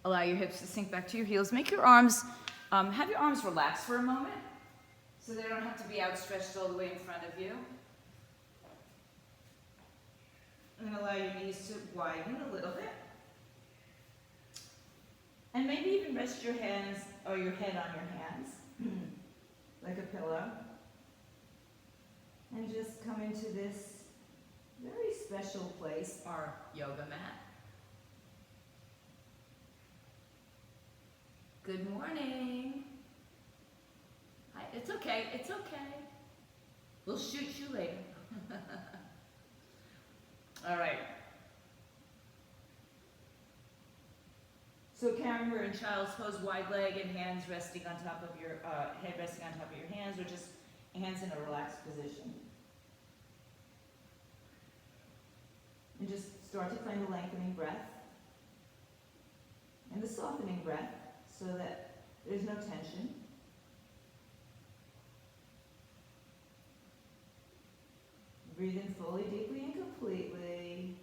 Allow your hips to sink back to your heels. Make your arms, have your arms relaxed for a moment so they don't have to be outstretched all the way in front of you. And allow your knees to widen a little bit. And maybe even rest your hands or your head on your hands, like a pillow. And just come into this very special place, our yoga mat. Good morning. Hi, it's okay, it's okay. We'll shoot you later. All right. So Karen, we're in child's pose, wide leg and hands resting on top of your, head resting on top of your hands, or just hands in a relaxed position. And just start to find the lengthening breath and the softening breath so that there's no tension. Breathe in fully, deeply, and completely.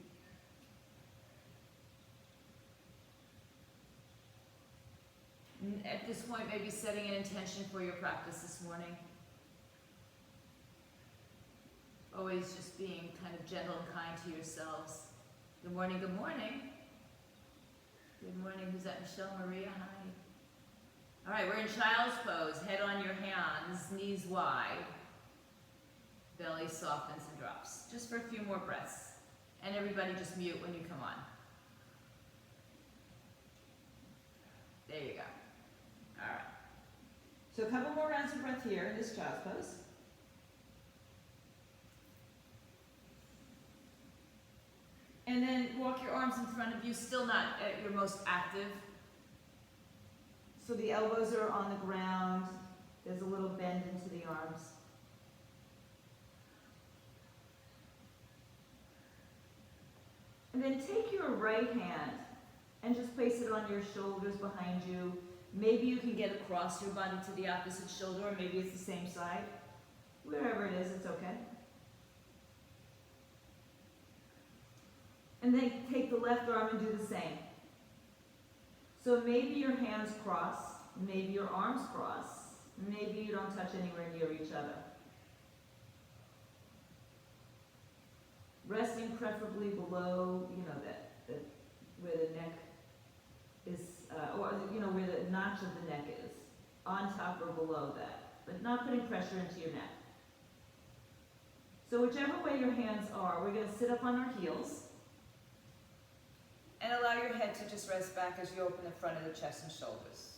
And at this point, maybe setting an intention for your practice this morning. Always just being kind of gentle and kind to yourselves. Good morning, good morning. Good morning, who's that? Michelle, Maria, hi. All right, we're in child's pose. Head on your hands, knees wide. Belly softens and drops. Just for a few more breaths. And everybody just mute when you come on. There you go. All right. So a couple more rounds of breath here in this child's pose. And then walk your arms in front of you, still not at your most active. So the elbows are on the ground. There's a little bend into the arms. And then take your right hand and just place it on your shoulders behind you. Maybe you can get across your body to the opposite shoulder, or maybe it's the same side. Wherever it is, it's okay. And then take the left arm and do the same. So maybe your hands cross, maybe your arms cross, maybe you don't touch anywhere near each other. Resting preferably below, where the neck is, or where the notch of the neck is, on top or below that, but not putting pressure into your neck. So whichever way your hands are, we're going to sit up on our heels and allow your head to just rest back as you open the front of the chest and shoulders.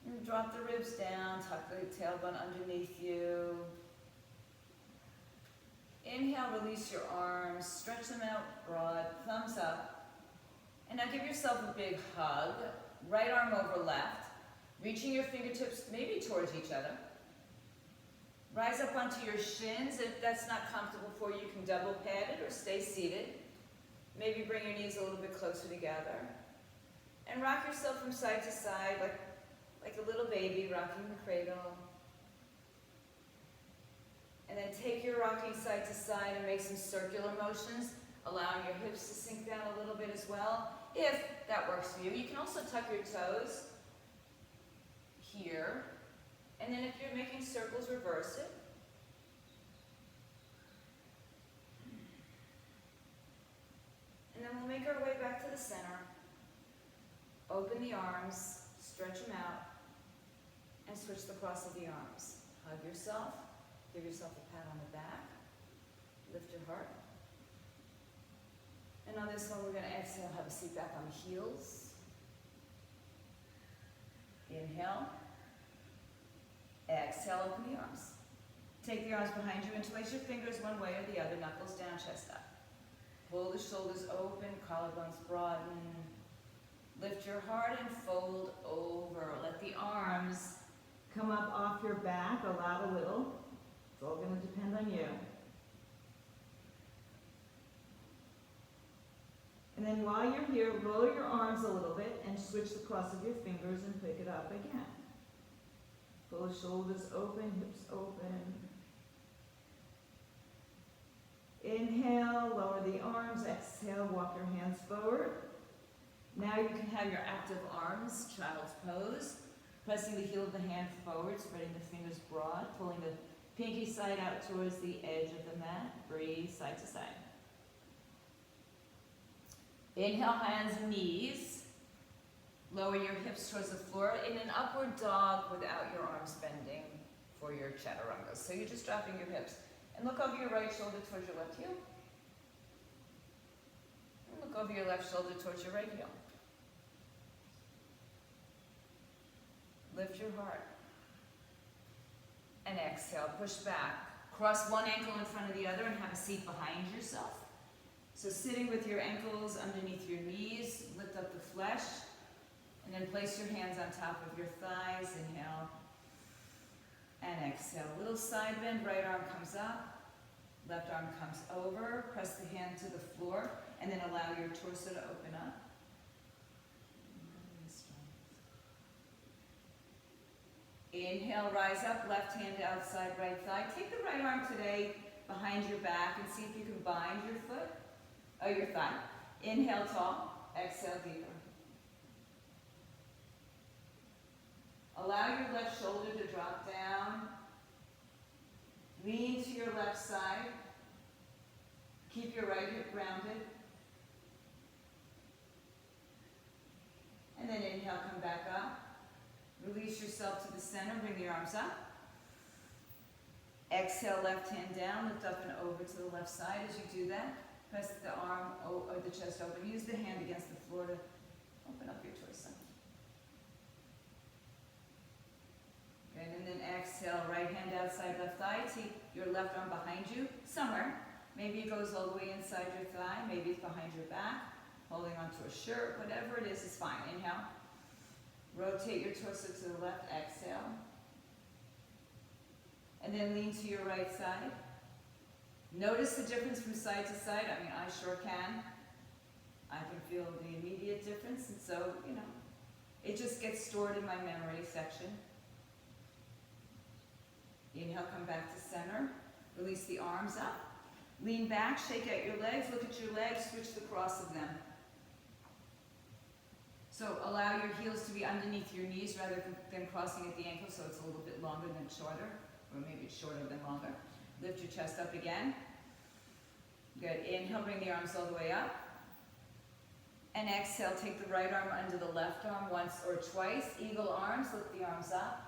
And drop the ribs down, tuck the tailbone underneath you. Inhale, release your arms, stretch them out broad, thumbs up. And now give yourself a big hug, right arm over left, reaching your fingertips maybe towards each other. Rise up onto your shins. If that's not comfortable for you, you can double pad it or stay seated. Maybe bring your knees a little bit closer together. And rock yourself from side to side like a little baby rocking the cradle. And then take your rocking side to side and make some circular motions, allowing your hips to sink down a little bit as well, if that works for you. You can also tuck your toes here. And then if you're making circles, reverse it. And then we'll make our way back to the center. Open the arms, stretch them out, and switch the cross of the arms. Hug yourself. Give yourself a pat on the back. Lift your heart. And on this one, we're going to exhale, have a seat back on the heels. Inhale. Exhale, open the arms. Take the arms behind you, interlace your fingers one way or the other, knuckles down, chest up. Pull the shoulders open, collarbones broaden. Lift your heart and fold over. Let the arms come up off your back, allow a little. It's all going to depend on you. And then while you're here, roll your arms a little bit and switch the cross of your fingers and pick it up again. Pull the shoulders open, hips open. Inhale, lower the arms. Exhale, walk your hands forward. Now you can have your active arms, child's pose. Pressing the heel of the hand forward, spreading the fingers broad, pulling the pinky side out towards the edge of the mat. Breathe side to side. Inhale, hands and knees. Lower your hips towards the floor in an upward dog without your arms bending for your chaturanga. So you're just dropping your hips. And look over your right shoulder towards your left heel. And look over your left shoulder towards your right heel. Lift your heart. And exhale, push back. Cross one ankle in front of the other and have a seat behind yourself. So sitting with your ankles underneath your knees, lift up the flesh, and then place your hands on top of your thighs. Inhale and exhale. Little side bend, right arm comes up, left arm comes over. Press the hand to the floor, and then allow your torso to open up. Inhale, rise up, left hand outside right thigh. Take the right arm today behind your back and see if you can bind your foot, your thigh. Inhale tall, exhale deeper. Allow your left shoulder to drop down. Lean to your left side. Keep your right hip rounded. And then inhale, come back up. Release yourself to the center, bring the arms up. Exhale, left hand down, lift up and over to the left side. As you do that, press the arm or the chest open. Use the hand against the floor to open up your torso. Good, and then exhale, right hand outside left thigh. Take your left arm behind you, somewhere. Maybe it goes all the way inside your thigh, maybe it's behind your back, holding onto a shirt, whatever it is fine. Inhale. Rotate your torso to the left, exhale. And then lean to your right side. Notice the difference from side to side. I mean, I sure can. I can feel the immediate difference, and so, it just gets stored in my memory section. Inhale, come back to center. Release the arms up. Lean back, shake out your legs. Look at your legs, switch the cross of them. So allow your heels to be underneath your knees rather than crossing at the ankle, so it's a little bit longer than shorter, or maybe it's shorter than longer. Lift your chest up again. Good. Inhale, bring the arms all the way up. And exhale, take the right arm under the left arm once or twice. Eagle arms, lift the arms up.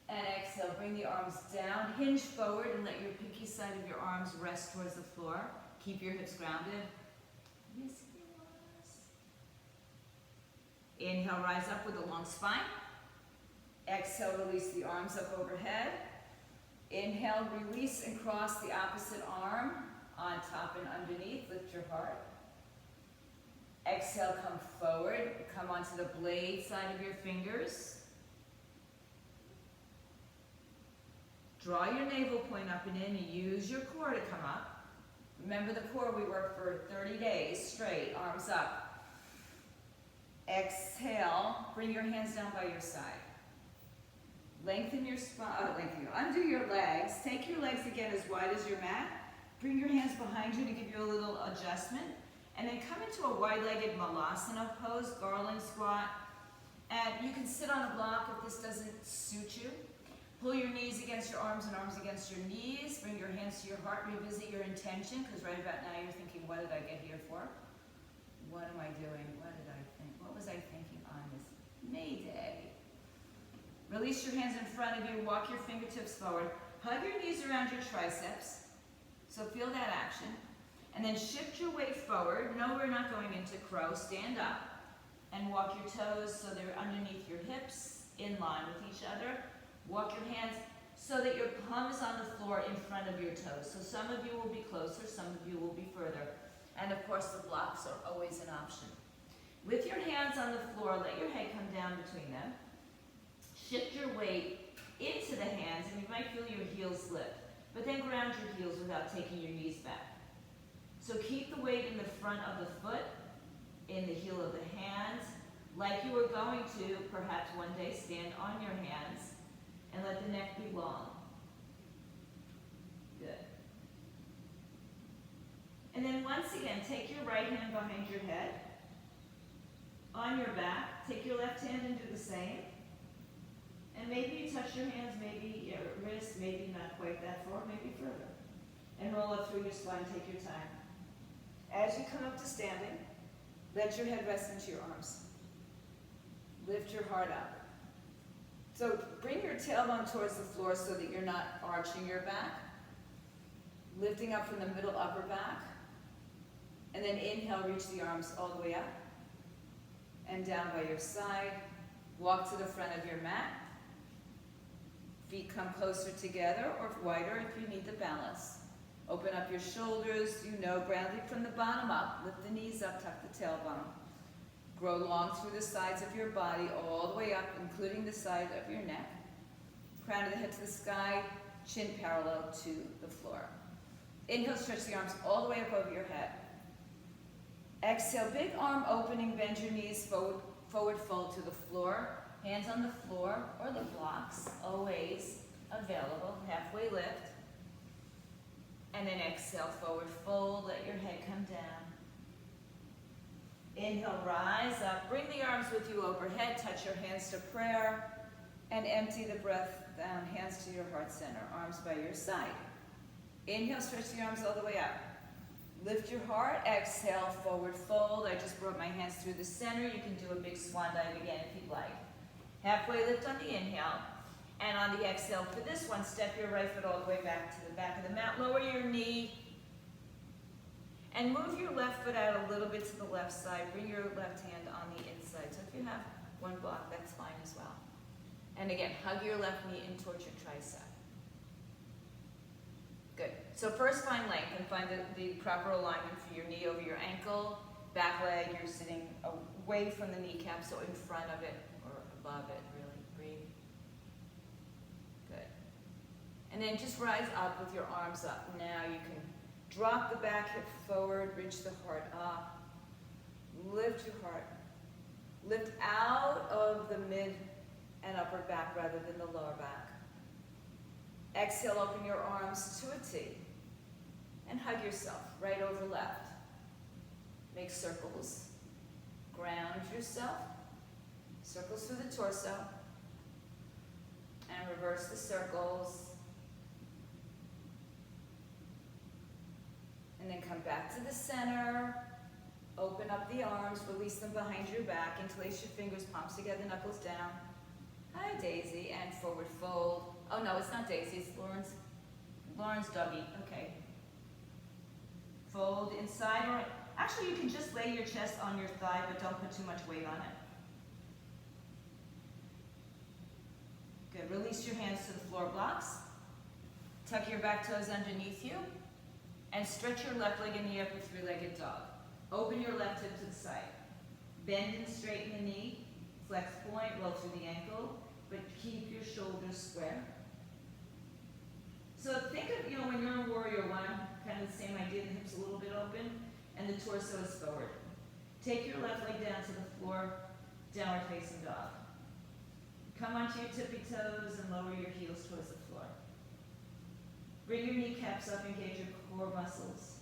And exhale, bring the arms down. Hinge forward and let your pinky side of your arms rest towards the floor. Keep your hips grounded. Inhale, rise up with a long spine. Exhale, release the arms up overhead. Inhale, release and cross the opposite arm on top and underneath. Lift your heart. Exhale, come forward. Come onto the blade side of your fingers. Draw your navel point up and in and use your core to come up. Remember the core, we work for 30 days straight, arms up. Exhale, bring your hands down by your side. Lengthen your spine, undo your legs. Take your legs again as wide as your mat. Bring your hands behind you to give you a little adjustment. And then come into a wide-legged malasana pose, garland squat. And you can sit on a block if this doesn't suit you. Pull your knees against your arms and arms against your knees. Bring your hands to your heart. Revisit your intention, because right about now you're thinking, what did I get here for? What am I doing? What did I think? What was I thinking on this May Day? Release your hands in front of you. Walk your fingertips forward. Hug your knees around your triceps. So feel that action. And then shift your weight forward. No, we're not going into crow. Stand up and walk your toes so they're underneath your hips, in line with each other. Walk your hands so that your palm is on the floor in front of your toes. So some of you will be closer, some of you will be further. And of course, the blocks are always an option. With your hands on the floor, let your head come down between them. Shift your weight into the hands, and you might feel your heels lift. But then ground your heels without taking your knees back. So keep the weight in the front of the foot, in the heel of the hands, like you were going to, perhaps one day, stand on your hands, and let the neck be long. Good. And then once again, take your right hand behind your head. On your back, take your left hand and do the same. And maybe you touch your hands, maybe your wrist, maybe not quite that far, maybe further. And roll up through your spine, take your time. As you come up to standing, let your head rest into your arms. Lift your heart up. So bring your tailbone towards the floor so that you're not arching your back. Lifting up from the middle upper back. And then inhale, reach the arms all the way up. And down by your side. Walk to the front of your mat. Feet come closer together or wider if you need the balance. Open up your shoulders, grounding from the bottom up. Lift the knees up, tuck the tailbone. Grow long through the sides of your body, all the way up, including the side of your neck. Crown of the head to the sky, chin parallel to the floor. Inhale, stretch the arms all the way up over your head. Exhale, big arm opening, bend your knees, forward fold to the floor. Hands on the floor or the blocks, always available. Halfway lift. And then exhale, forward fold, let your head come down. Inhale, rise up, bring the arms with you overhead, touch your hands to prayer, and empty the breath down, hands to your heart center, arms by your side. Inhale, stretch the arms all the way up. Lift your heart, exhale, forward fold. I just brought my hands through the center. You can do a big swan dive again if you'd like. Halfway lift on the inhale. And on the exhale for this one, step your right foot all the way back to the back of the mat. Lower your knee. And move your left foot out a little bit to the left side. Bring your left hand on the inside. So if you have one block, that's fine as well. And again, hug your left knee in towards your tricep. Good. So first find length and find the proper alignment for your knee over your ankle. Back leg, you're sitting away from the kneecap, so in front of it or above it, really. Breathe. Good. And then just rise up with your arms up. Now you can drop the back hip forward, reach the heart up. Lift your heart. Lift out of the mid and upper back rather than the lower back. Exhale, open your arms to a T. And hug yourself, right over left. Make circles. Ground yourself. Circles through the torso. And reverse the circles. And then come back to the center. Open up the arms, release them behind your back. Interlace your fingers, palms together, knuckles down. Hi, Daisy, and forward fold. Oh no, it's not Daisy, it's Lauren's doggy. Okay. Fold inside, or actually you can just lay your chest on your thigh, but don't put too much weight on it. Good, release your hands to the floor blocks. Tuck your back toes underneath you. And stretch your left leg in the upper three-legged dog. Open your left hip to the side. Bend and straighten the knee. Flex point, roll through the ankle, but keep your shoulders square. So think of, when you're in Warrior One, kind of the same idea, the hips a little bit open, and the torso is forward. Take your left leg down to the floor, downward facing dog. Come onto your tippy toes and lower your heels towards the floor. Bring your kneecaps up, engage your core muscles.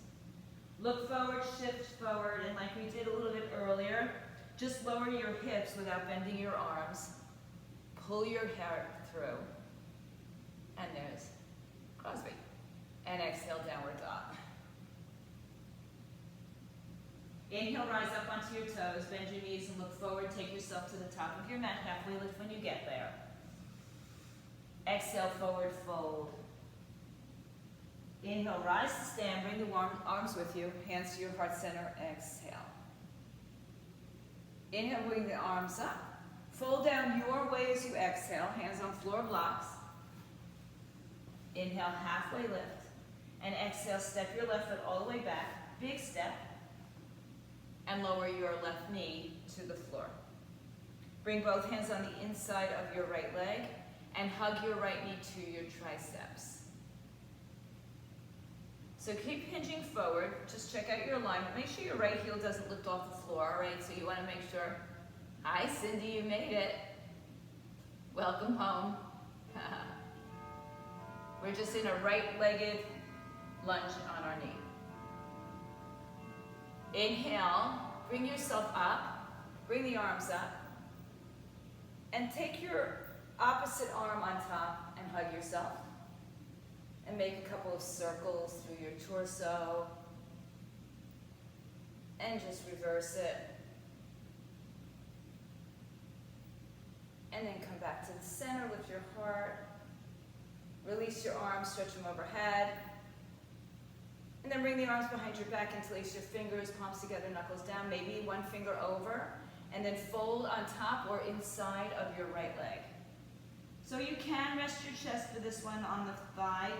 Look forward, shift forward, and like we did a little bit earlier, just lower your hips without bending your arms. Pull your hair through. And there's Crosby. And exhale, downward dog. Inhale, rise up onto your toes, bend your knees and look forward. Take yourself to the top of your mat, halfway lift when you get there. Exhale, forward fold. Inhale, rise to stand, bring the arms with you, hands to your heart center, exhale. Inhale, bring the arms up. Fold down your way as you exhale, hands on floor blocks. Inhale, halfway lift. And exhale, step your left foot all the way back, big step. And lower your left knee to the floor. Bring both hands on the inside of your right leg and hug your right knee to your triceps. So keep hinging forward. Just check out your alignment. Make sure your right heel doesn't lift off the floor, all right? So you want to make sure. Hi, Cindy, you made it. Welcome home. We're just in a right-legged lunge on our knee. Inhale, bring yourself up. Bring the arms up. And take your opposite arm on top and hug yourself. And make a couple of circles through your torso. And just reverse it. And then come back to the center, lift your heart. Release your arms, stretch them overhead. And then bring the arms behind your back, interlace your fingers, palms together, knuckles down, maybe one finger over. And then fold on top or inside of your right leg. So you can rest your chest for this one on the thigh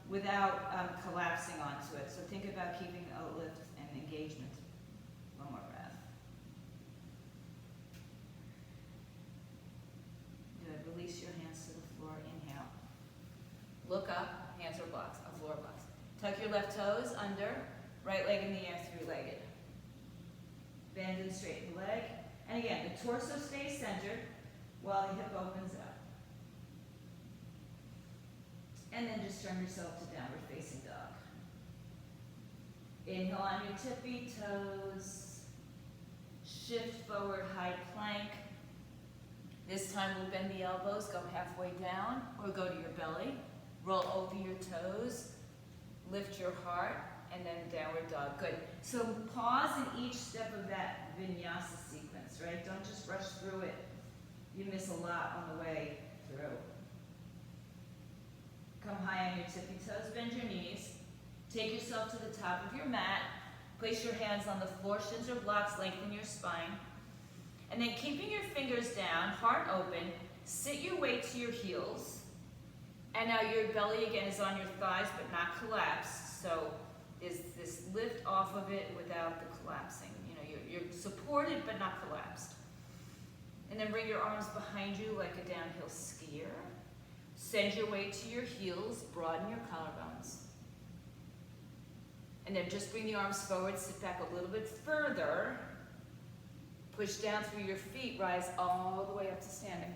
without collapsing onto it. So think about keeping a lift and engagement. One more breath. Good. Release your hands to the floor. Inhale. Look up. Hands are blocks, floor blocks. Tuck your left toes under. Right leg in the air, three-legged. Bend and straighten the leg. And again, the torso stays centered while the hip opens up. And then just turn yourself to downward facing dog. Inhale on your tippy toes. Shift forward, high plank. This time we'll bend the elbows, go halfway down, or go to your belly. Roll over your toes. Lift your heart, and then downward dog. Good. So pause in each step of that vinyasa sequence, right? Don't just rush through it. You miss a lot on the way through. Come high on your tippy toes, bend your knees. Take yourself to the top of your mat. Place your hands on the floor, shins or blocks, lengthen your spine. And then keeping your fingers down, heart open, sit your weight to your heels. And now your belly again is on your thighs but not collapsed. So is this lift off of it without the collapsing. You know, you're supported but not collapsed. And then bring your arms behind you like a downhill skier. Send your weight to your heels, broaden your collarbones. And then just bring the arms forward, sit back a little bit further. Push down through your feet, rise all the way up to standing.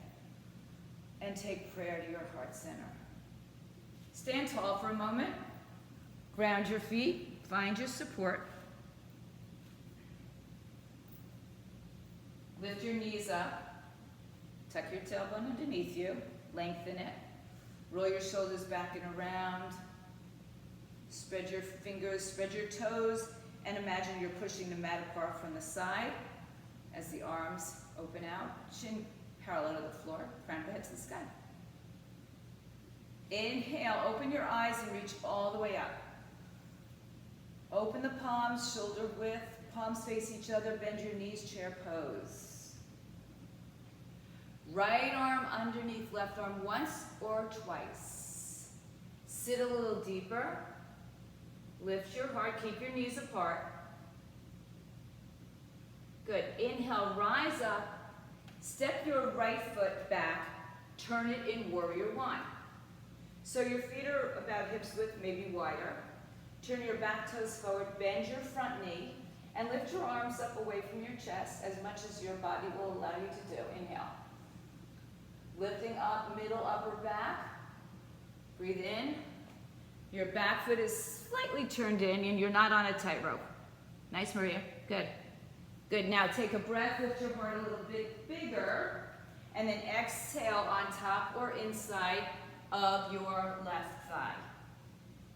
And take prayer to your heart center. Stand tall for a moment. Ground your feet, find your support. Lift your knees up. Tuck your tailbone underneath you. Lengthen it. Roll your shoulders back and around. Spread your fingers, spread your toes, and imagine you're pushing the mat apart from the side as the arms open out. Chin parallel to the floor, crown of the head to the sky. Inhale, open your eyes and reach all the way up. Open the palms, shoulder width, palms face each other, bend your knees, chair pose. Right arm underneath left arm once or twice. Sit a little deeper. Lift your heart, keep your knees apart. Good. Inhale, rise up. Step your right foot back. Turn it in warrior one. So your feet are about hips width, maybe wider. Turn your back toes forward, bend your front knee, and lift your arms up away from your chest as much as your body will allow you to do. Inhale. Lifting up, middle, upper back. Breathe in. Your back foot is slightly turned in and you're not on a tightrope. Nice, Maria. Good. Good. Now take a breath, lift your heart a little bit bigger, and then exhale on top or inside of your left thigh.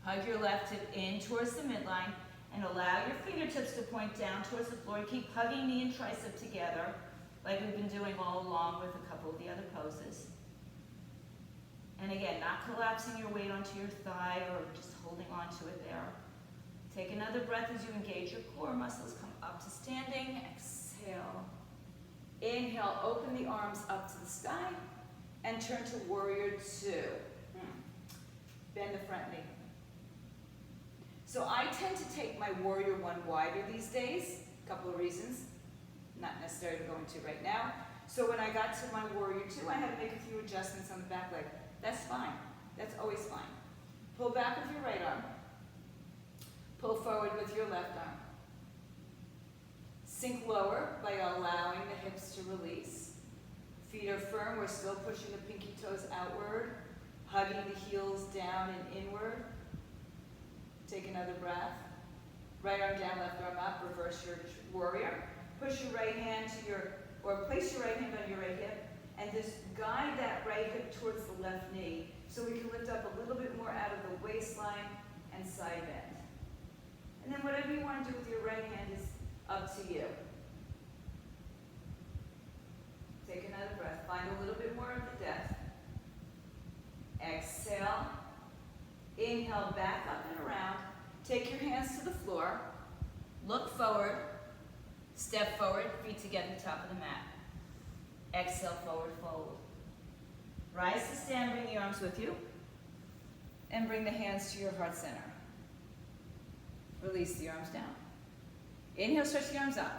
Hug your left hip in towards the midline and allow your fingertips to point down towards the floor. Keep hugging knee and tricep together like we've been doing all along with a couple of the other poses. And again, not collapsing your weight onto your thigh or just holding onto it there. Take another breath as you engage your core muscles. Come up to standing. Exhale. Inhale, open the arms up to the sky and turn to warrior two. Bend the front knee. So I tend to take my warrior one wider these days. A couple of reasons. Not necessary to go into right now. So when I got to my warrior two, I had to make a few adjustments on the back leg. That's fine. That's always fine. Pull back with your right arm. Pull forward with your left arm. Sink lower by allowing the hips to release. Feet are firm. We're still pushing the pinky toes outward, hugging the heels down and inward. Take another breath. Right arm down, left arm up. Reverse your warrior. push your right hand to your, or place your right hand on your right hip, and just guide that right hip towards the left knee, so we can lift up a little bit more out of the waistline and side bend. And then whatever you want to do with your right hand is up to you. Take another breath. Find a little bit more of the depth. Exhale. Inhale, back up and around. Take your hands to the floor. Look forward. Step forward, feet together, top of the mat. Exhale, forward fold. Rise to stand, bring the arms with you. And bring the hands to your heart center. Release the arms down. Inhale, stretch the arms out.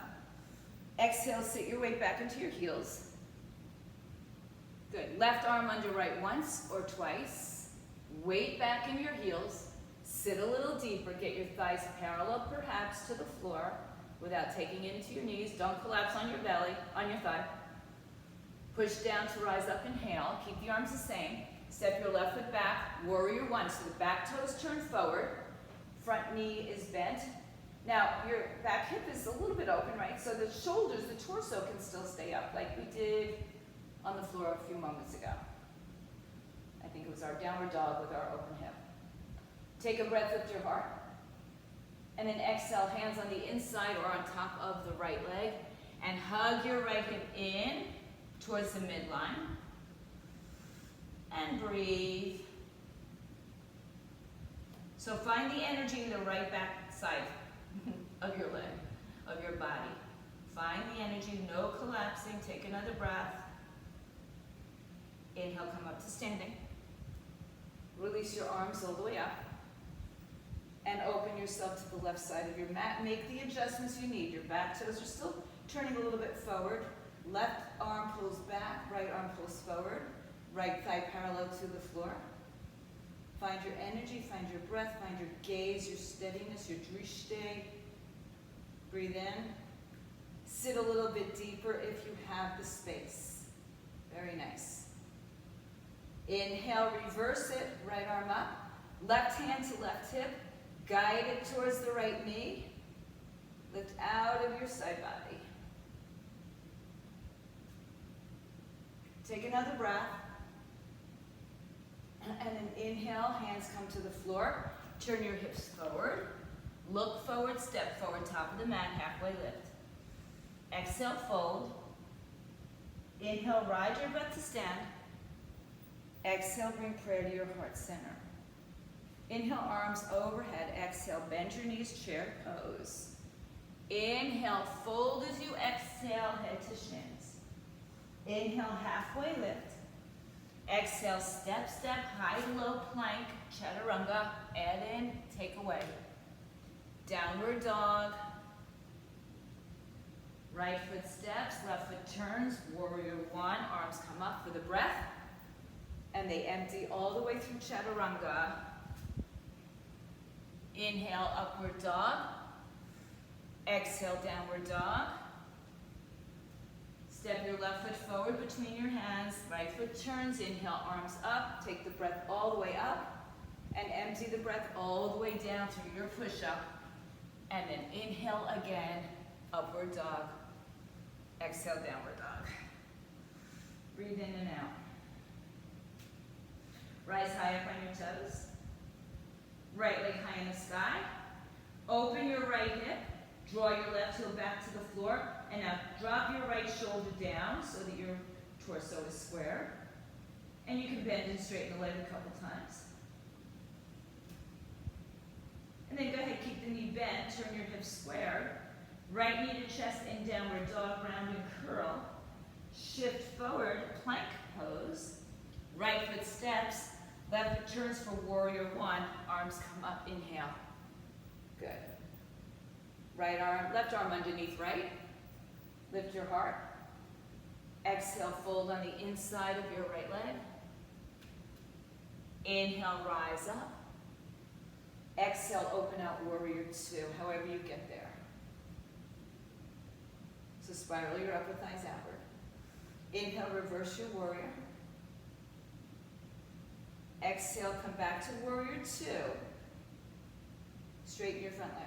Exhale, sit your weight back into your heels. Good. Left arm under right once or twice. Weight back in your heels. Sit a little deeper. Get your thighs parallel perhaps to the floor without taking it into your knees. Don't collapse on your belly, on your thigh. Push down to rise up, inhale. Keep the arms the same. Step your left foot back, warrior one. So the back toes turn forward. Front knee is bent. Now, your back hip is a little bit open, right? So the shoulders, the torso can still stay up like we did on the floor a few moments ago. I think it was our downward dog with our open hip. Take a breath, lift your heart. And then exhale, hands on the inside or on top of the right leg. And hug your right hip in towards the midline. And breathe. So find the energy in the right back side of your leg, of your body. Find the energy, no collapsing. Take another breath. Inhale, come up to standing. Release your arms all the way up. And open yourself to the left side of your mat. Make the adjustments you need. Your back toes are still turning a little bit forward. Left arm pulls back, right arm pulls forward. Right thigh parallel to the floor. Find your energy, find your breath, find your gaze, your steadiness, your drishte. Breathe in. Sit a little bit deeper if you have the space. Very nice. Inhale, reverse it, right arm up. Left hand to left hip. Guide it towards the right knee. Lift out of your side body. Take another breath. And then inhale, hands come to the floor. Turn your hips forward. Look forward, step forward, top of the mat, halfway lift. Exhale, fold. Inhale, ride your breath to stand. Exhale, bring prayer to your heart center. Inhale, arms overhead. Exhale, bend your knees, chair pose. Inhale, fold as you exhale, head to shins. Inhale, halfway lift. Exhale, step, step, high, low plank, chaturanga. Add in, take away. Downward dog. Right foot steps, left foot turns, warrior one. Arms come up for the breath. And they empty all the way through chaturanga. Inhale, upward dog. Exhale, downward dog. Step your left foot forward between your hands. Right foot turns. Inhale, arms up. Take the breath all the way up. And empty the breath all the way down through your push-up. And then inhale again, upward dog. Exhale, downward dog. Breathe in and out. Rise high up on your toes. Right leg high in the sky. Open your right hip. Draw your left heel back to the floor. And now drop your right shoulder down so that your torso is square. And you can bend and straighten the leg a couple times. And then go ahead, keep the knee bent, turn your hips square. Right knee to chest in downward dog, round and curl. Shift forward, plank pose. Right foot steps, left foot turns for warrior one. Arms come up, inhale. Good. Right arm, left arm underneath right. Lift your heart. Exhale, fold on the inside of your right leg. Inhale, rise up. Exhale, open out warrior two, however you get there. So spiral your upper thighs outward. Inhale, reverse your warrior. Exhale, come back to warrior two. Straighten your front leg.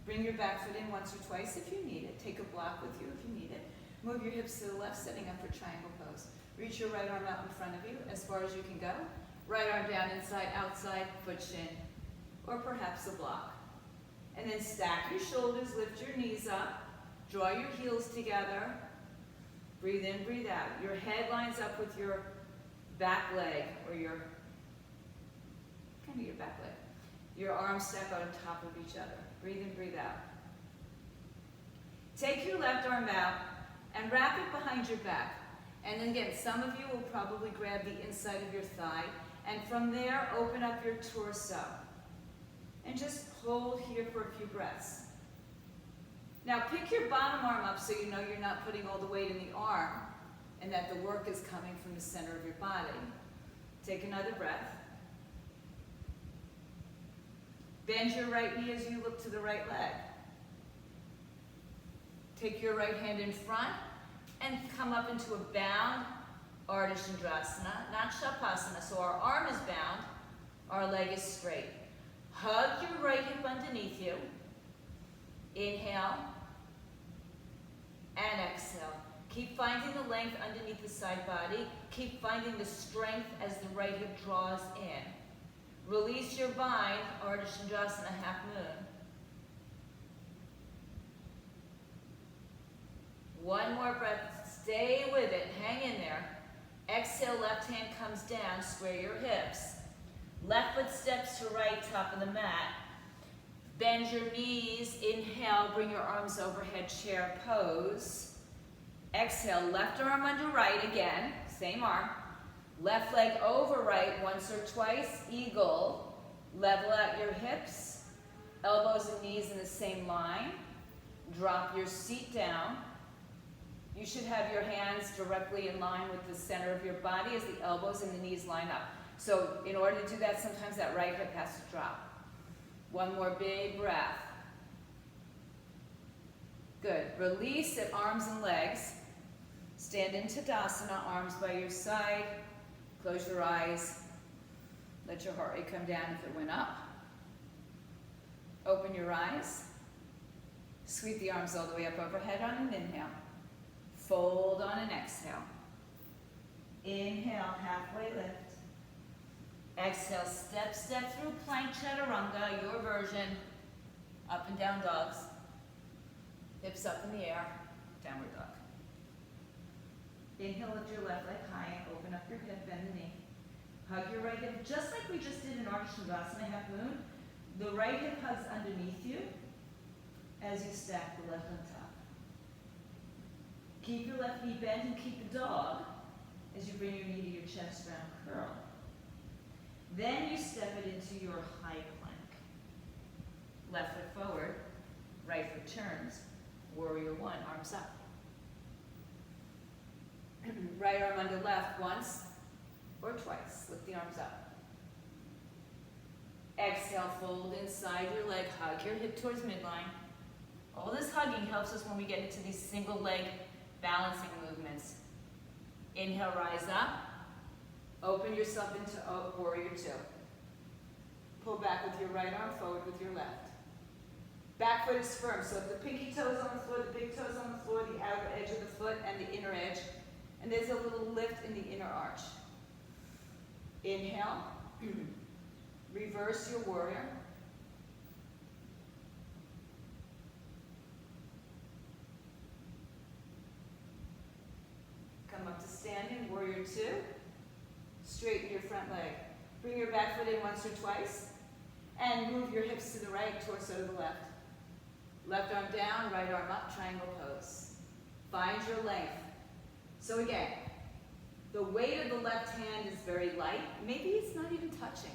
Bring your back foot in once or twice if you need it. Take a block with you if you need it. Move your hips to the left, setting up for triangle pose. Reach your right arm out in front of you as far as you can go. Right arm down, inside, outside, foot shin, or perhaps a block. And then stack your shoulders, lift your knees up, draw your heels together. Breathe in, breathe out. Your head lines up with your back leg, or your back leg. Your arms stack on top of each other. Breathe in, breathe out. Take your left arm out and wrap it behind your back. And then again, some of you will probably grab the inside of your thigh, and from there, open up your torso. And just hold here for a few breaths. Now pick your bottom arm up so you know you're not putting all the weight in the arm, and that the work is coming from the center of your body. Take another breath. Bend your right knee as you look to the right leg. Take your right hand in front and come up into a bound Ardha Chandrasana, not Shavasana. So our arm is bound, our leg is straight. Hug your right hip underneath you. Inhale and exhale. Keep finding the length underneath the side body. Keep finding the strength as the right hip draws in. Release your bind, Ardha Chandrasana, half moon. One more breath, stay with it, hang in there. Exhale, left hand comes down, square your hips. Left foot steps to right, top of the mat. Bend your knees, inhale, bring your arms overhead, chair pose. Exhale, left arm under right again, same arm. Left leg over right once or twice, eagle. Level out your hips, elbows and knees in the same line. Drop your seat down. You should have your hands directly in line with the center of your body as the elbows and the knees line up. So in order to do that, sometimes that right hip has to drop. One more big breath. Good. Release at arms and legs. Stand in Tadasana, arms by your side. Close your eyes. Let your heart rate come down if it went up. Open your eyes. Sweep the arms all the way up overhead on an inhale. Fold on an exhale. Inhale, halfway lift. Exhale, step through plank chaturanga, your version. Up and down dogs. Hips up in the air, downward dog. Inhale, lift your left leg high, open up your hip, bend the knee. Hug your right hip, just like we just did in Ardha Chandrasana, half moon. The right hip hugs underneath you as you stack the left on top. Keep your left knee bent and keep a dog as you bring your knee to your chest round curl. Then you step it into your high plank. Left foot forward, right foot turns. Warrior one, arms up. Right arm under left once or twice. Lift the arms up. Exhale, fold inside your leg, hug your hip towards midline. All this hugging helps us when we get into these single leg balancing movements. Inhale, rise up. Open yourself into warrior two. Pull back with your right arm, forward with your left. Back foot is firm, so if the pinky toe is on the floor, the big toe is on the floor, the outer edge of the foot and the inner edge, and there's a little lift in the inner arch. Inhale. Reverse your warrior. Come up to standing, warrior two. Straighten your front leg. Bring your back foot in once or twice. And move your hips to the right, torso to the left. Left arm down, right arm up, triangle pose. Find your length. So again, the weight of the left hand is very light. Maybe it's not even touching.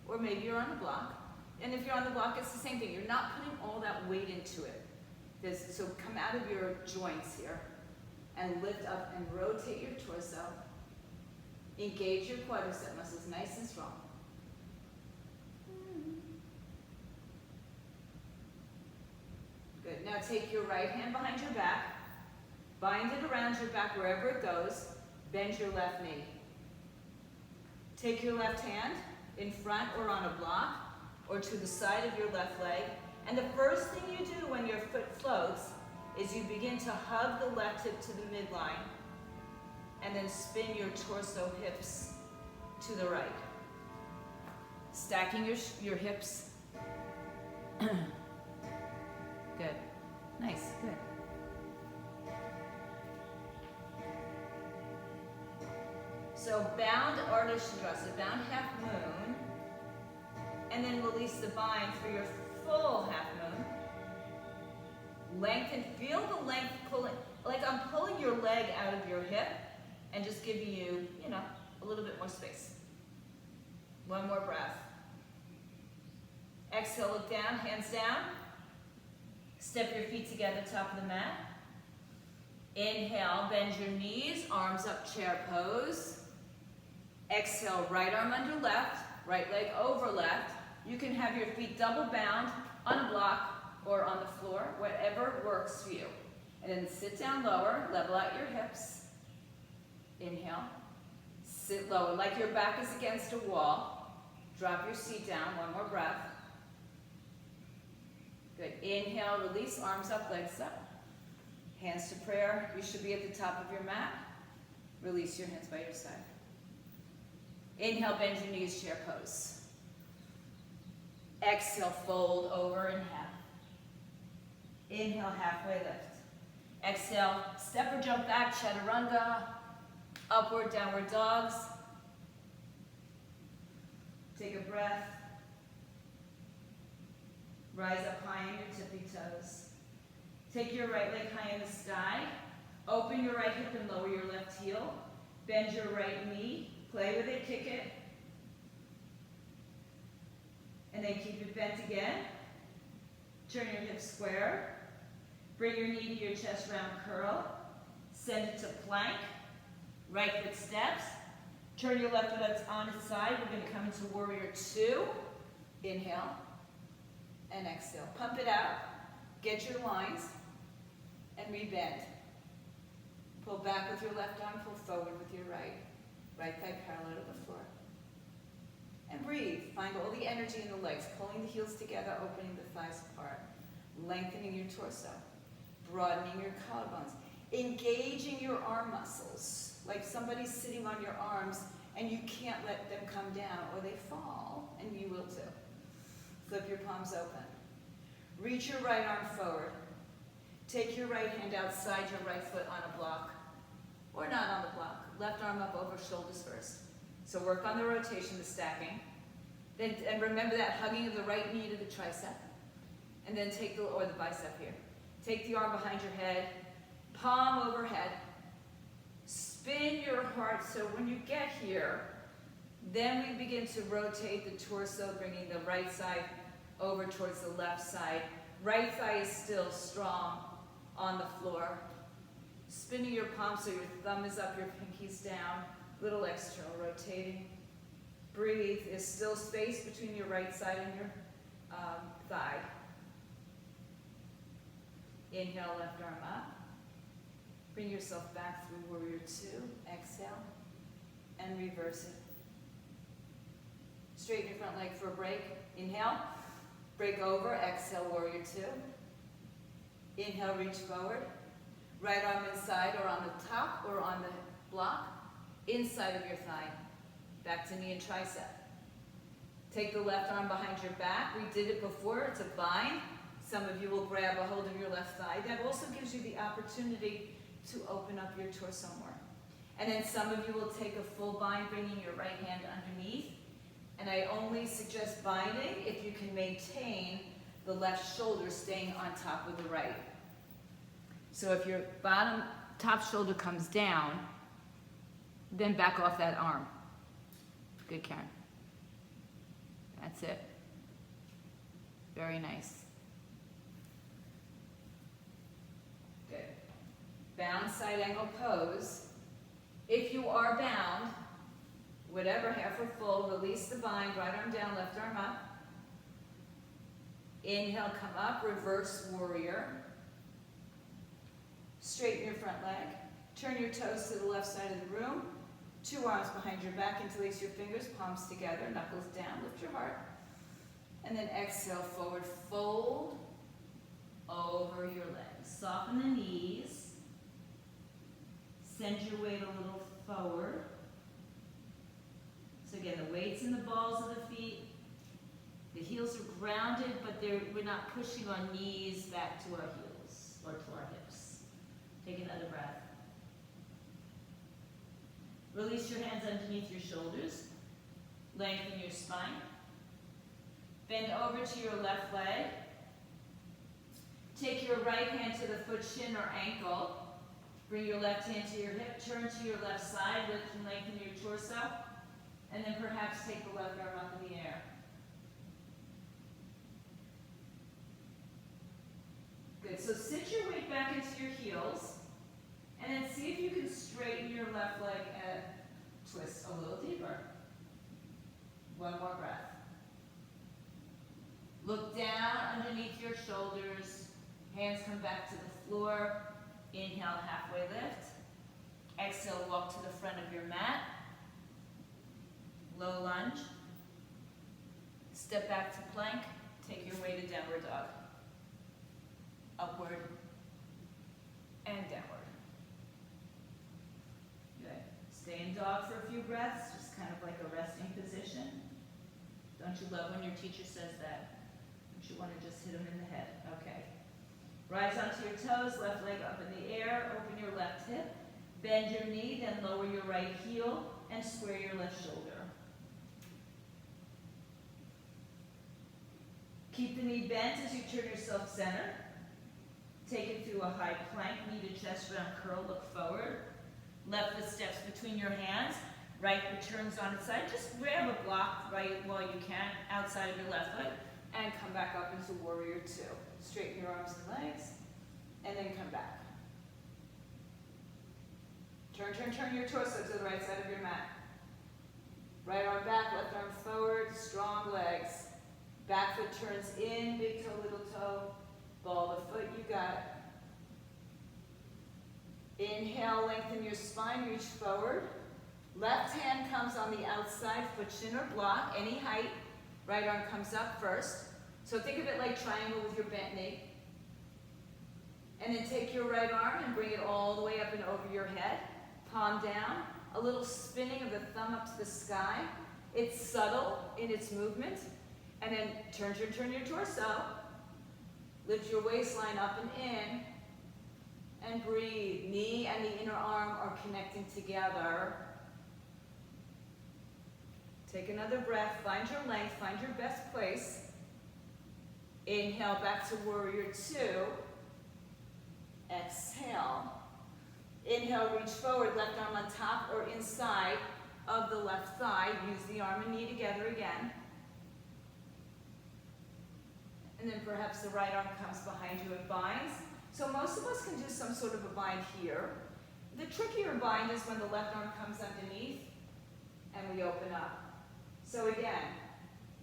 Or maybe you're on the block. And if you're on the block, it's the same thing. You're not putting all that weight into it. So come out of your joints here and lift up and rotate your torso. Engage your quadricep muscles nice and strong. Good. Now take your right hand behind your back. Bind it around your back wherever it goes. Bend your left knee. Take your left hand in front or on a block or to the side of your left leg And the first thing you do when your foot floats is you begin to hug the left hip to the midline and then spin your torso hips to the right. Stacking your hips. Good. Nice, good. So bound Ardha Chandrasana, bound half moon, and then release the bind for your full half moon. Lengthen, feel the length pulling, like I'm pulling your leg out of your hip and just giving you, a little bit more space. One more breath. Exhale, look down, hands down. Step your feet together, top of the mat. Inhale, bend your knees, arms up, chair pose. Exhale, right arm under left, right leg over left. You can have your feet double bound on a block or on the floor, whatever works for you. And then sit down lower, level out your hips. Inhale, sit lower, like your back is against a wall. Drop your seat down, one more breath. Good, inhale, release, arms up, legs up. Hands to prayer, you should be at the top of your mat. Release your hands by your side. Inhale, bend your knees, chair pose. Exhale, fold over in half. Inhale, halfway lift. Exhale, step or jump back, chaturanga. Upward, downward dogs. Take a breath. Rise up high on your tippy toes. Take your right leg high in the sky. Open your right hip and lower your left heel. Bend your right knee. Play with it, kick it. And then keep it bent again. Turn your hips square. Bring your knee to your chest round curl. Send it to plank. Right foot steps. Turn your left foot on its side. We're going to come into warrior two. Inhale and exhale. Pump it out. Get your lines and rebend. Pull back with your left arm. Pull forward with your right. Right thigh parallel to the floor. And breathe. Find all the energy in the legs. Pulling the heels together, opening the thighs apart. Lengthening your torso. Broadening your collarbones. Engaging your arm muscles. Like somebody's sitting on your arms and you can't let them come down or they fall, and you will too. Flip your palms open. Reach your right arm forward. Take your right hand outside your right foot on a block, or not on the block. Left arm up over shoulders first. So work on the rotation, the stacking. Then, and remember that hugging of the right knee to the tricep. And then take the, or the bicep here. Take the arm behind your head, palm overhead. Spin your heart so when you get here, then we begin to rotate the torso, bringing the right side over towards the left side. Right thigh is still strong on the floor. Spinning your palms so your thumb is up, your pinky's down. Little external rotating. Breathe. There's still space between your right side and your thigh. Inhale, left arm up. Bring yourself back through warrior two. Exhale. And reverse it. Straighten your front leg for a break. Inhale. Break over. Exhale, warrior two. Inhale, reach forward. Right arm inside or on the top or on the block. Inside of your thigh. Back to knee and tricep. Take the left arm behind your back. We did it before. It's a bind. Some of you will grab a hold of your left thigh. That also gives you the opportunity to open up your torso more. And then some of you will take a full bind, bringing your right hand underneath. And I only suggest binding if you can maintain the left shoulder staying on top of the right. So if your top shoulder comes down, then back off that arm. Good, Karen. That's it. Very nice. Good. Bound side angle pose. If you are bound, whatever, half or full, release the bind, right arm down, left arm up. Inhale, come up, reverse warrior. Straighten your front leg. Turn your toes to the left side of the room. Two arms behind your back, interlace your fingers, palms together, knuckles down, lift your heart. And then exhale, forward fold over your legs. Soften the knees. Send your weight a little forward. So again, the weight's in the balls of the feet. The heels are grounded, but we're not pushing our knees back to our heels or to our hips. Take another breath. Release your hands underneath your shoulders. Lengthen your spine. Bend over to your left leg. Take your right hand to the foot, shin, or ankle. Bring your left hand to your hip. Turn to your left side. Lift and lengthen your torso. And then perhaps take the left arm up in the air. Good. So sit your weight back into your heels. And then see if you can straighten your left leg and twist a little deeper. One more breath. Look down underneath your shoulders. Hands come back to the floor. Inhale, halfway lift. Exhale, walk to the front of your mat. Low lunge. Step back to plank. Take your way to downward dog. Upward and downward. Good. Stay in dog for a few breaths, just kind of like a resting position. Don't you love when your teacher says that? Don't you want to just hit them in the head? Okay. Rise onto your toes, left leg up in the air, open your left hip, bend your knee, then lower your right heel, and square your left shoulder. Keep the knee bent as you turn yourself center. Take it through a high plank, knee to chest round curl, look forward. Left foot steps between your hands, right foot turns on its side. Just grab a block right while you can, outside of your left foot, and come back up into warrior two. Straighten your arms and legs, and then come back. Turn your torso to the right side of your mat. Right arm back, left arm forward, strong legs. Back foot turns in, big toe, little toe. Ball the foot, you got it. Inhale, lengthen your spine, reach forward. Left hand comes on the outside, foot, shin, or block, any height. Right arm comes up first. So think of it like triangle with your bent knee. And then take your right arm and bring it all the way up and over your head. Palm down. A little spinning of the thumb up to the sky. It's subtle in its movement. And then turn your torso. Lift your waistline up and in. And breathe. Knee and the inner arm are connecting together. Take another breath. Find your length. Find your best place. Inhale back to warrior two. Exhale. Inhale, reach forward, left arm on top or inside of the left thigh. Use the arm and knee together again. And then perhaps the right arm comes behind you and binds. So most of us can do some sort of a bind here. The trickier bind is when the left arm comes underneath and we open up. So again,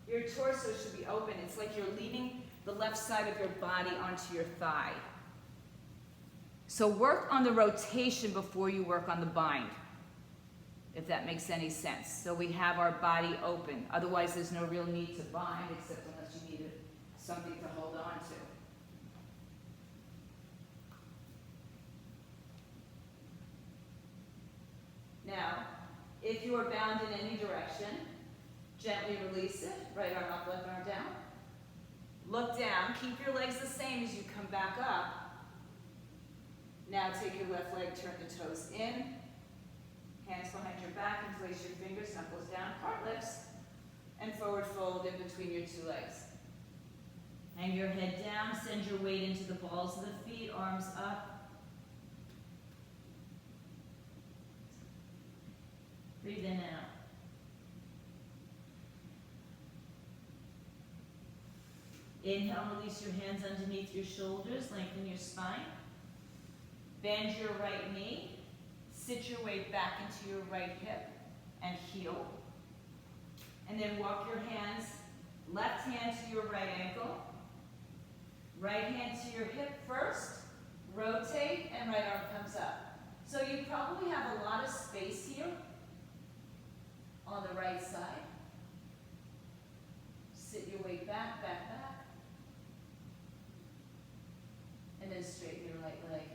your torso should be open. It's like you're leaning the left side of your body onto your thigh. So work on the rotation before you work on the bind, if that makes any sense. So we have our body open. Otherwise, there's no real need to bind, except unless you need something to hold on to. Now, if you are bound in any direction, gently release it. Right arm up, left arm down. Look down. Keep your legs the same as you come back up. Now take your left leg, turn the toes in. Hands behind your back and place your fingers, knuckles down, heart lips, and forward fold in between your two legs. Hang your head down, send your weight into the balls of the feet, arms up. Breathe in and out. Inhale, release your hands underneath your shoulders, lengthen your spine. Bend your right knee. Sit your weight back into your right hip and heel. And then walk your hands, left hand to your right ankle. Right hand to your hip first. Rotate and right arm comes up. So you probably have a lot of space here on the right side. Sit your weight back. and straighten your right leg.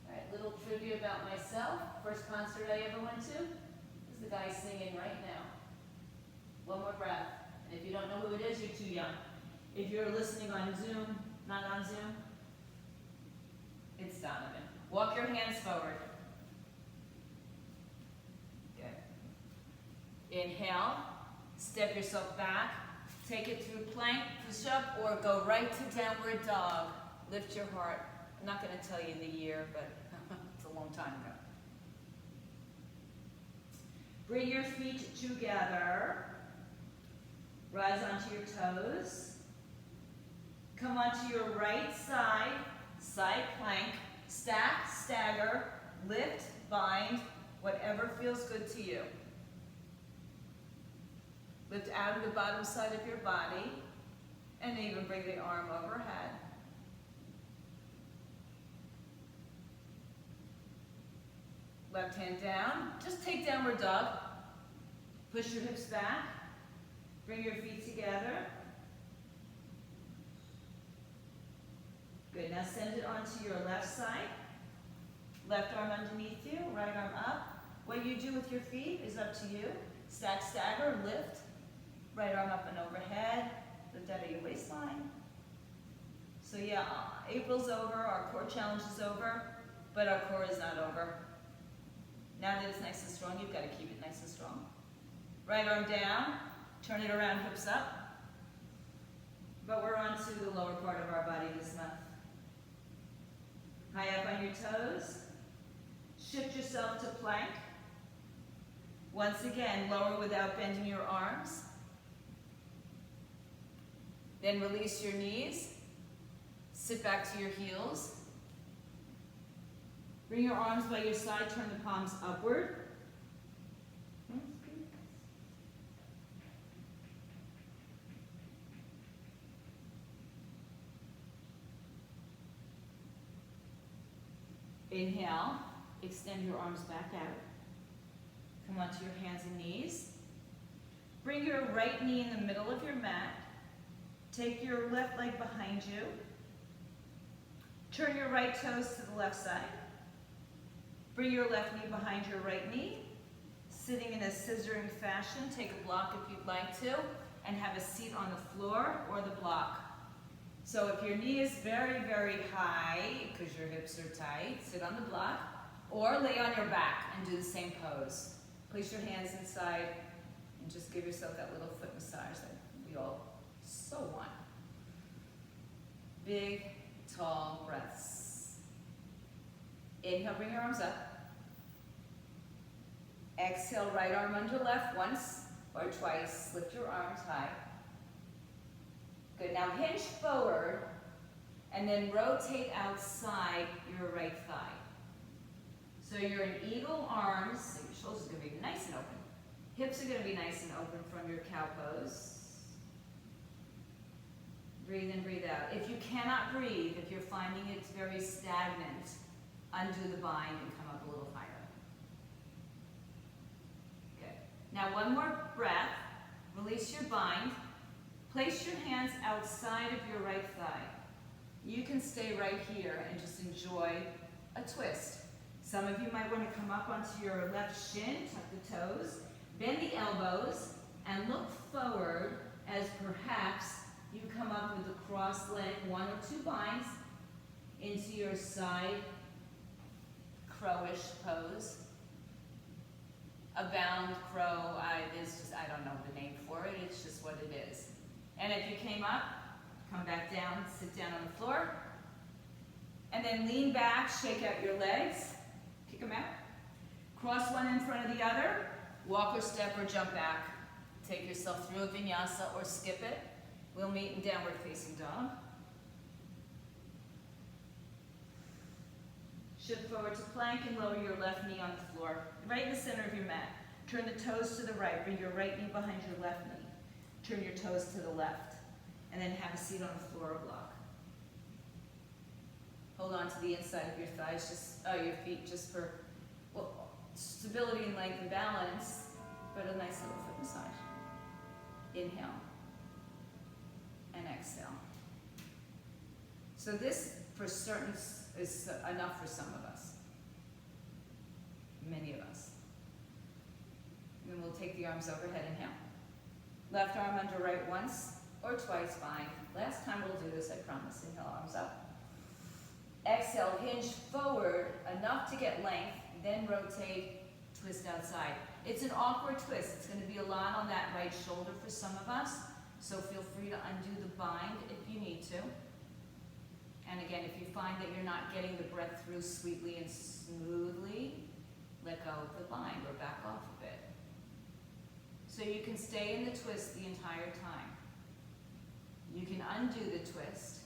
All right, little trivia about myself. First concert I ever went to is the guy singing right now. One more breath. And if you don't know who it is, you're too young. If you're listening on Zoom, not on Zoom, it's Donovan. Walk your hands forward. Good. Inhale, step yourself back, take it through plank, push up, or go right to downward dog. Lift your heart. I'm not going to tell you the year, but it's a long time ago. Bring your feet together. Rise onto your toes. Come onto your right side, side plank, stack, stagger, lift, bind, whatever feels good to you. Lift out of the bottom side of your body, and even bring the arm overhead. Left hand down, just take downward dog. Push your hips back, bring your feet together. Good, now send it onto your left side. Left arm underneath you, right arm up. What you do with your feet is up to you. Stack, stagger, lift. Right arm up and overhead. Lift out of your waistline. So yeah, April's over, our core challenge is over, but our core is not over. Now that it's nice and strong, you've got to keep it nice and strong. Right arm down, turn it around, hips up. But we're on to the lower part of our body this month. High up on your toes. Shift yourself to plank. Once again, lower without bending your arms. Then release your knees. Sit back to your heels. Bring your arms by your side, turn the palms upward. Inhale, extend your arms back out. Come onto your hands and knees. Bring your right knee in the middle of your mat. Take your left leg behind you. Turn your right toes to the left side. Bring your left knee behind your right knee. Sitting in a scissoring fashion, take a block if you'd like to, and have a seat on the floor or the block. So if your knee is very, very high, because your hips are tight, sit on the block, or lay on your back and do the same pose. Place your hands inside and just give yourself that little foot massage that we all so want. Big, tall breaths. Inhale, bring your arms up. Exhale, right arm under left once or twice. Lift your arms high. Good, now hinge forward and then rotate outside your right thigh. So you're in eagle arms, so your shoulders are going to be nice and open. Hips are going to be nice and open from your cow pose. Breathe in, breathe out. If you cannot breathe, if you're finding it's very stagnant, undo the bind and come up a little higher. Good. Now one more breath. Release your bind. Place your hands outside of your right thigh. You can stay right here and just enjoy a twist. Some of you might want to come up onto your left shin, tuck the toes, bend the elbows, and look forward as perhaps you come up with a cross leg, 1 or 2 binds into your side crowish pose. A bound crow, I don't know the name for it, it's just what it is. And if you came up, come back down, sit down on the floor, and then lean back, shake out your legs, kick them out. Cross one in front of the other, walk or step or jump back. Take yourself through a vinyasa or skip it. We'll meet in downward facing dog. Shift forward to plank and lower your left knee on the floor, right in the center of your mat. Turn the toes to the right, bring your right knee behind your left knee. Turn your toes to the left, and then have a seat on the floor or block. Hold on to the inside of your thighs, your feet, just for stability and length and balance, but a nice little foot massage. Inhale and exhale. So this, for certain, is enough for some of us. Many of us. And then we'll take the arms overhead, inhale. Left arm under right once or twice, fine. Last time we'll do this, I promise. Inhale, arms up. Exhale, hinge forward, enough to get length, then rotate, twist outside. It's an awkward twist. It's going to be a lot on that right shoulder for some of us, so feel free to undo the bind if you need to. And again, if you find that you're not getting the breath through sweetly and smoothly, let go of the bind or back off a bit. So you can stay in the twist the entire time. You can undo the twist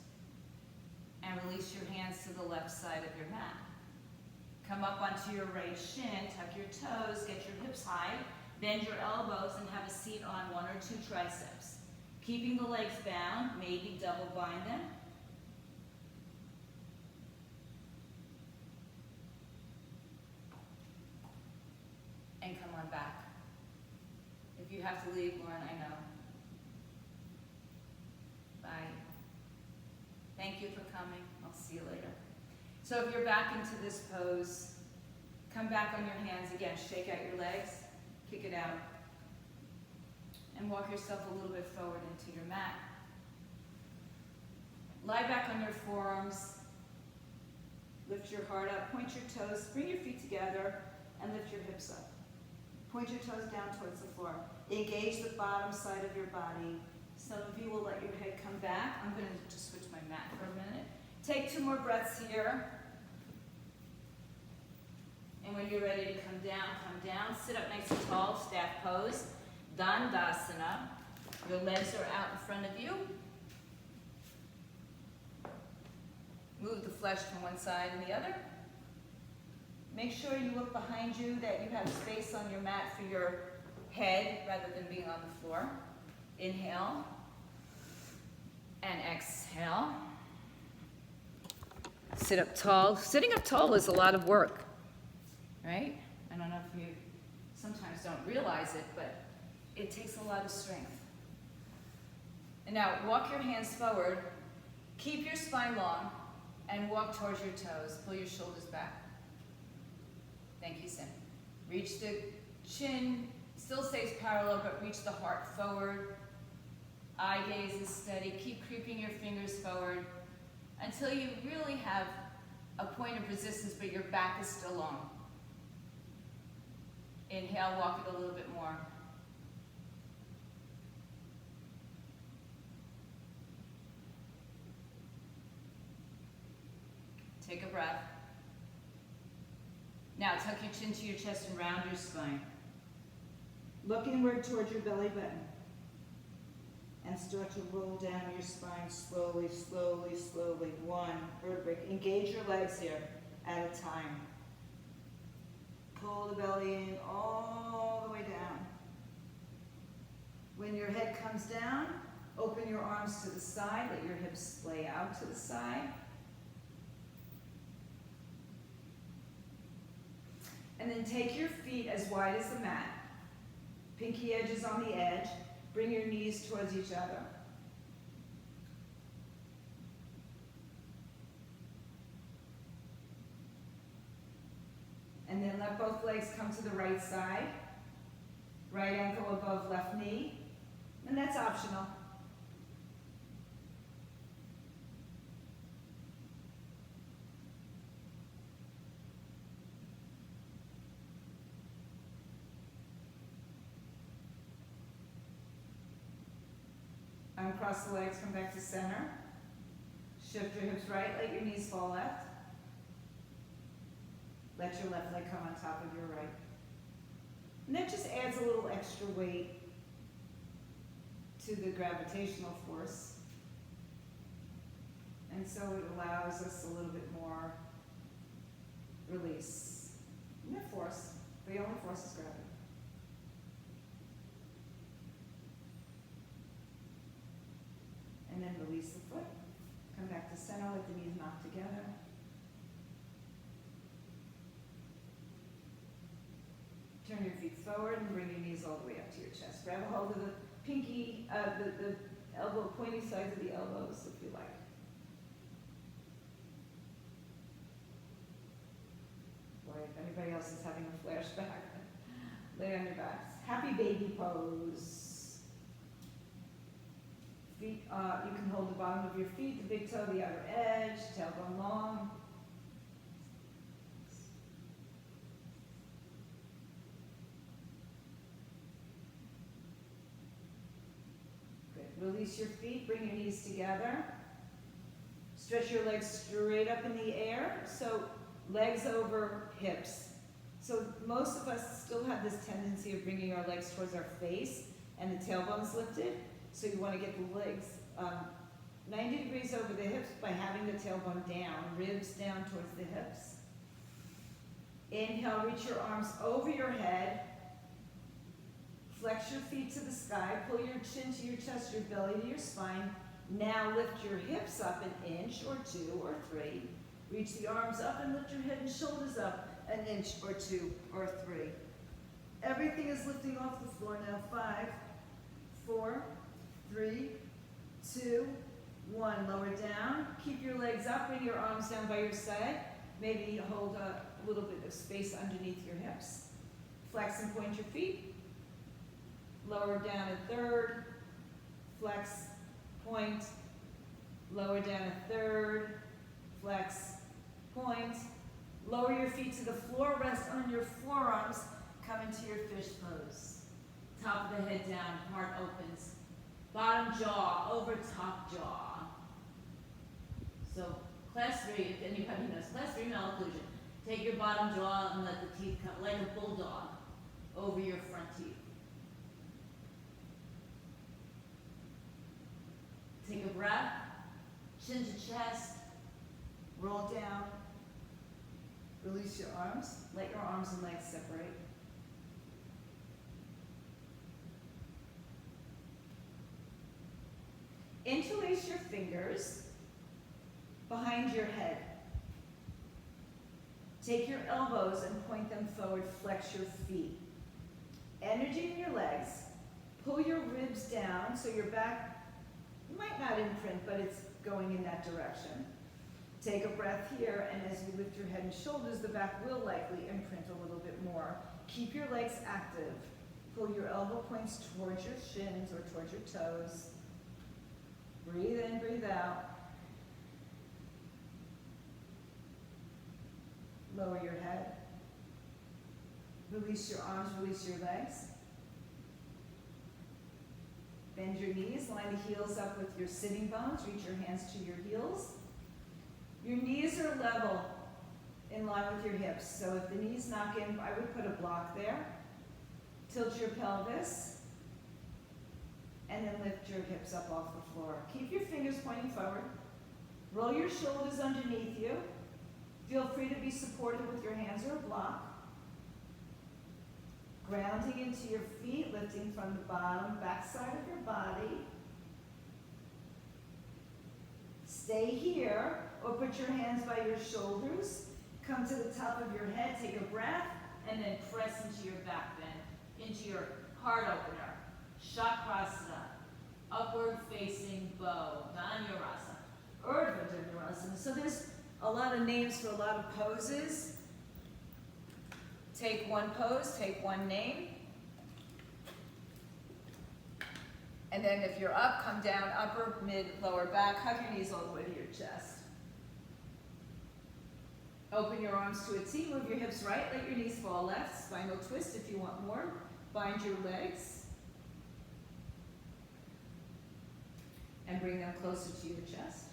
and release your hands to the left side of your mat. Come up onto your right shin, tuck your toes, get your hips high, bend your elbows, and have a seat on 1 or 2 triceps. Keeping the legs bound, maybe double bind them. And come on back. If you have to leave, Lauren, I know. Bye. Thank you for coming. I'll see you later. So if you're back into this pose, come back on your hands again. Shake out your legs, kick it out, and walk yourself a little bit forward into your mat. Lie back on your forearms. Lift your heart up, point your toes, bring your feet together, and lift your hips up. Point your toes down towards the floor. Engage the bottom side of your body. Some of you will let your head come back. I'm going to just switch my mat for a minute. Take 2 more breaths here. And when you're ready to come down. Sit up nice and tall, staff pose. Dandasana. Your legs are out in front of you. Move the flesh from one side and the other. Make sure you look behind you, that you have space on your mat for your head rather than being on the floor. Inhale and exhale. Sit up tall. Sitting up tall is a lot of work, right? I don't know if you sometimes don't realize it, but it takes a lot of strength. And now walk your hands forward, keep your spine long, and walk towards your toes. Pull your shoulders back. Thank you, Sim. Reach the chin, still stays parallel, but reach the heart forward. Eye gaze is steady. Keep creeping your fingers forward until you really have a point of resistance, but your back is still long. Inhale, walk it a little bit more. Take a breath. Now tuck your chin to your chest and round your spine. Look inward towards your belly button. And start to roll down your spine slowly, slowly, slowly. 1 vertebrae. Engage your legs here at a time. Pull the belly in all the way down. When your head comes down, open your arms to the side. Let your hips splay out to the side. And then take your feet as wide as the mat. Pinky edges on the edge. Bring your knees towards each other. And then let both legs come to the right side. Right ankle above left knee. And that's optional. Uncross the legs, come back to center. Shift your hips right, let your knees fall left. Let your left leg come on top of your right. And that just adds a little extra weight to the gravitational force. And so it allows us a little bit more release. No force, the only force is gravity. And then release the foot. Come back to center, let the knees knock together. Turn your feet forward and bring your knees all the way up to your chest. Grab a hold of the pinky, the elbow, pointy sides of the elbows if you like. If anybody else is having a flashback, lay on your backs. Happy baby pose. Feet, you can hold the bottom of your feet, the big toe, the outer edge, tailbone long. Release your feet, bring your knees together. Stretch your legs straight up in the air. So legs over hips. So most of us still have this tendency of bringing our legs towards our face and the tailbone's lifted. So you want to get the legs 90 degrees over the hips by having the tailbone down, ribs down towards the hips. Inhale, reach your arms over your head. Flex your feet to the sky, pull your chin to your chest, your belly to your spine. Now lift your hips up an inch or 2 or 3. Reach the arms up and lift your head and shoulders up an inch or 2 or 3. Everything is lifting off the floor now. 5, 4, 3, 2, 1. Lower down. Keep your legs up, bring your arms down by your side. Maybe hold a little bit of space underneath your hips. Flex and point your feet. Lower down a third, flex, point, lower down a third, flex, point. Lower your feet to the floor, rest on your forearms, come into your fish pose. Top of the head down, heart opens. Bottom jaw over top jaw. So class 3, if anybody knows, class 3 malocclusion. Take your bottom jaw and let the teeth come like a bulldog over your front teeth. Take a breath, chin to chest, roll down, release your arms, let your arms and legs separate. Interlace your fingers behind your head. Take your elbows and point them forward, flex your feet. Energy in your legs, pull your ribs down so your back might not imprint, but it's going in that direction. Take a breath here, and as you lift your head and shoulders, the back will likely imprint a little bit more. Keep your legs active. Pull your elbow points towards your shins or towards your toes. Breathe in, breathe out. Lower your head. Release your arms, release your legs. Bend your knees, line the heels up with your sitting bones, reach your hands to your heels. Your knees are level in line with your hips, so if the knees knock in, I would put a block there. Tilt your pelvis, and then lift your hips up off the floor. Keep your fingers pointing forward. Roll your shoulders underneath you. Feel free to be supported with your hands or a block. Grounding into your feet, lifting from the bottom, back side of your body. Stay here, or put your hands by your shoulders. Come to the top of your head, take a breath, and then press into your back bend, into your heart opener. Chakrasana, upward facing bow, Vinyasa, Urdhva Dhanurasana. So there's a lot of names for a lot of poses. Take one pose, take one name. And then if you're up, come down, upper, mid, lower back. Hug your knees all the way to your chest. Open your arms to a T, move your hips right, let your knees fall left. Spinal twist if you want more. Bind your legs. And bring them closer to your chest.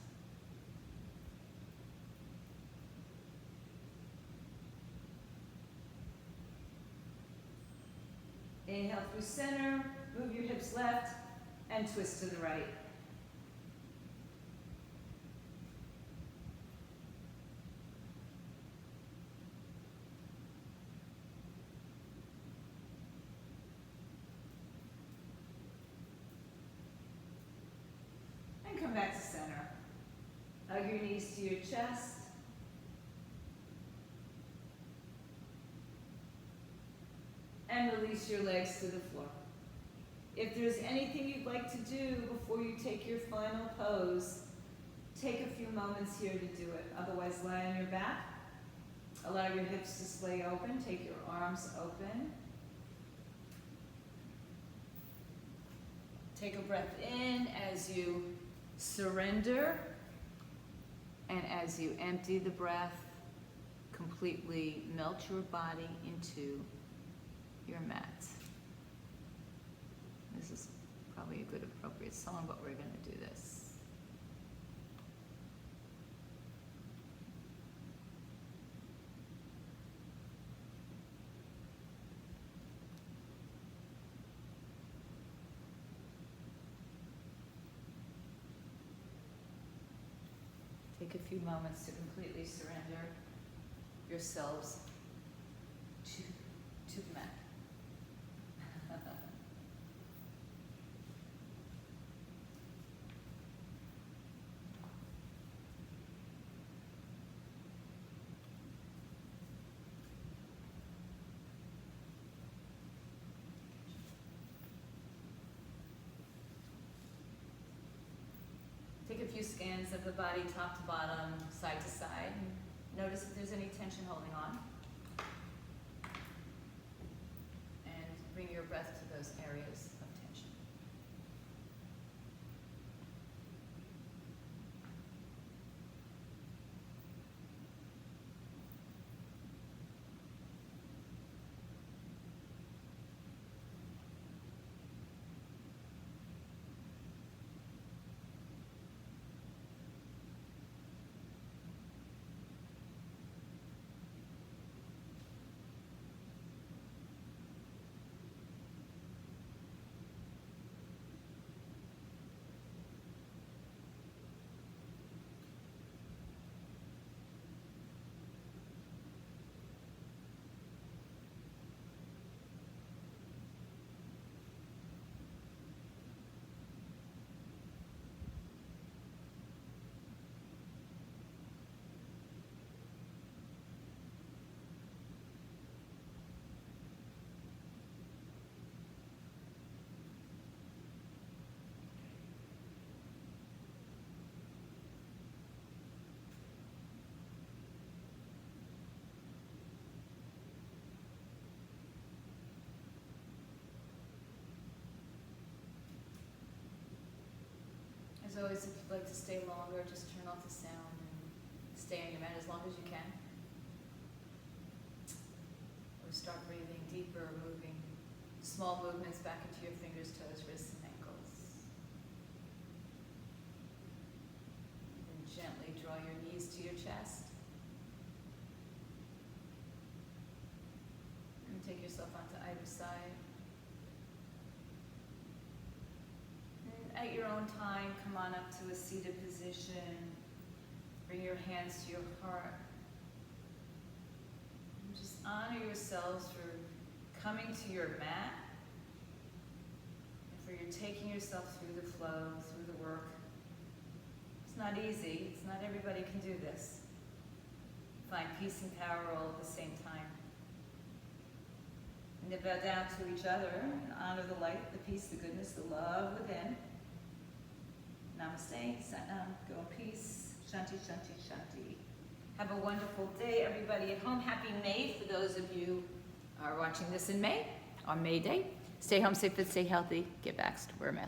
Inhale through center, move your hips left, and twist to the right. And come back to center. Hug your knees to your chest. And release your legs to the floor. If there's anything you'd like to do before you take your final pose, take a few moments here to do it. Otherwise, lie on your back. Allow your hips to splay open. Take your arms open. Take a breath in as you surrender, and as you empty the breath, completely melt your body into your mat. This is probably a good appropriate song, but we're going to do this. Take a few moments to completely surrender yourselves to the mat. Take a few scans of the body, top to bottom, side to side. Notice if there's any tension holding on. And bring your breath to those areas of tension. As always, if you'd like to stay longer, just turn off the sound and stay on your mat as long as you can. Or start breathing deeper, moving small movements back into your fingers, toes, wrists, and ankles. And gently draw your knees to your chest. And take yourself onto either side. At your own time, come on up to a seated position. Bring your hands to your heart. And just honor yourselves for coming to your mat and for your taking yourself through the flow, through the work. It's not easy. It's not everybody can do this. Find peace and power all at the same time. And then bow down to each other and honor the light, the peace, the goodness, the love within. Namaste, Satnam, go in peace, Shanti, Shanti, Shanti. Have a wonderful day, everybody at home. Happy May for those of you who are watching this in May, on May Day. Stay home, stay fit, stay healthy, get vaxxed, wear a mask.